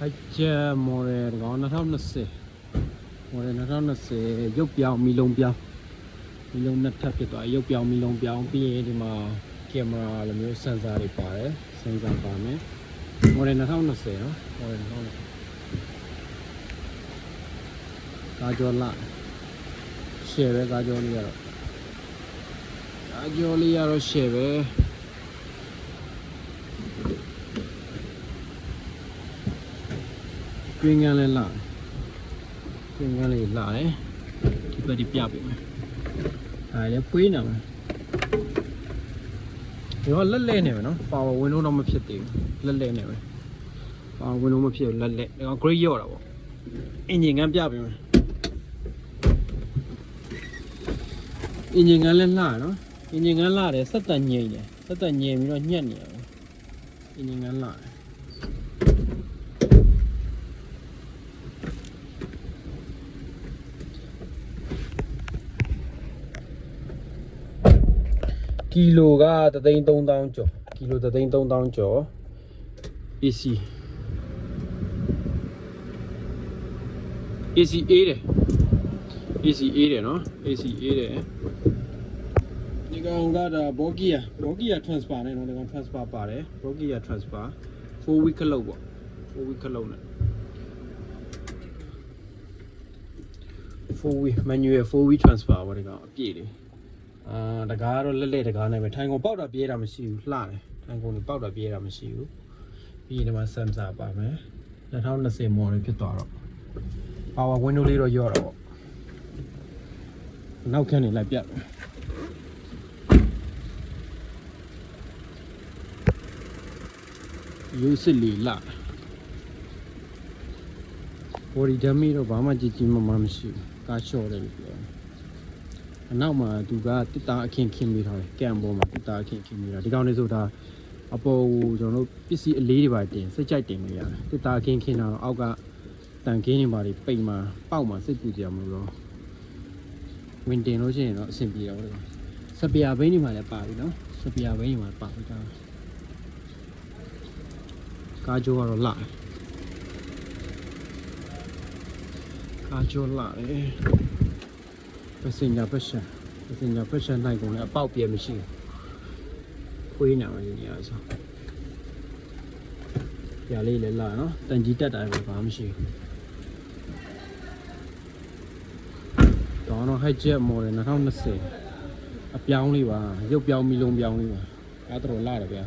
Hãy mò rè có nó thao nứt xì mò rè nó thao nứt xì dốc béo mi lông nứt thấp cái tỏi dốc béo mi lông béo pi thì mà camera làမျိုးsensorတွေပါတယ်sensor ပါမယ်mò rè nó thao nứt xì နော် mò rè nó thao nứtကာကျော်လာရှယ်ပဲကာကျော်လေးရတော့ကာကျော်လေးရတော့ရှယ်ပဲတွင်းကန်းလည်းလာတွင်းကန်းလေးလာတယ်ဒီဘက်ဒီပြပြီမယ်ဒါလည်းဖွေးနေမှာဒီတော့လက်လဲနေပဲနော်ပါဝါဝင်လို့တော့မဖြစ်သေးဘူးလက်လဲနေပဲပါဝါဝင်လို့မဖြစ်ဘူးလက်လဲဒါက grade ရော့တာပေါ့အင်ဂျင်ကန်းပြပြီမယ်အင်ဂျင်ကန်းလည်းလှနော်အင်ဂျင်ကန်းလှတယ်ဆက်တက်ငြိမ်တယ်ဆက်တက်ငြိမ်ပြီးတော့ညက်နေတယ်အင်ဂျင်ကန်းလှတယ်ကီလိုက3,300ကျော်ကီလို3,300ကျော် AC အေးတယ် AC အေးတယ်နော် AC အေးတယ်ဒီကောင်ကဒါဘော်ဂီယာ transfer နဲ့နော်ဒီကောင် transfer ပါတယ်ဘော်ဂီယာ transfer 4 week ခလုတ်ပေါ့4 week ခလုတ်နဲ့4 week manual 4 week transfer ပေါ့ဒီကောင်အပြည့်လေးတကားတော့လက်တကားနဲ့ပဲထိုင်ကုန်ပေါက်တာပြေးတာမရှိဘူးလှတယ်ထိုင်ကုန်တွေပေါက်တာပြေးတာမရှိဘူးပြီးရင်ဒီမှာ sensor ပါမယ်2020 model ဖြစ်သွားတော့ power window လေးတော့ရော့တော့ပေါ့နောက်ခန်းနေလိုက်ပြယူစစ်လီလာ body damage တော့ဘာမှကြည့်ကြည့်မှမရှိဘူးကားလျှော့တယ်လို့ပြောတယ်အနောက်မှာသူကတစ်တာအခင်းခင်းပေးထားတယ်ကံပေါ်မှာတစ်တာအခင်းခင်းပေးတာဒီကောင်လေးဆိုတာအပေါ်ကိုကျွန်တော်တို့ပစ္စည်းအလေးတွေပါတင်စိတ်ကြိုက်တင်လို့ရတယ်တစ်တာအခင်းခင်းတာတော့အောက်ကတန်ကင်းတွေပါတွေပိတ်မှာပေါက်မှာစိတ်ပူကြမလို့တော့ဝင်တင်လို့ရှိရင်တော့အဆင်ပြေတော့တယ်စပီယာဘိန်းတွေမှာလည်းပါပြီနော်စပီယာဘိန်းတွေမှာပါပြီကားကြိုးကတော့လာကားကြိုးလာတယ် passenger pressure နိုင်ကုန်လည်းအပေါက်ပြဲမရှိဘူးခွေးနေမှာနေရဆိုပြာလေးလည်းလာနော်တန်ကြီးတက်တာပဲဘာမှမရှိဘူးတော့ hijet model 2020အပြောင်းလေးပါရုပ်ပြောင်းမီလုံးပြောင်းလေးပါအဲ့ဒါတော့လာတယ်ဗျာ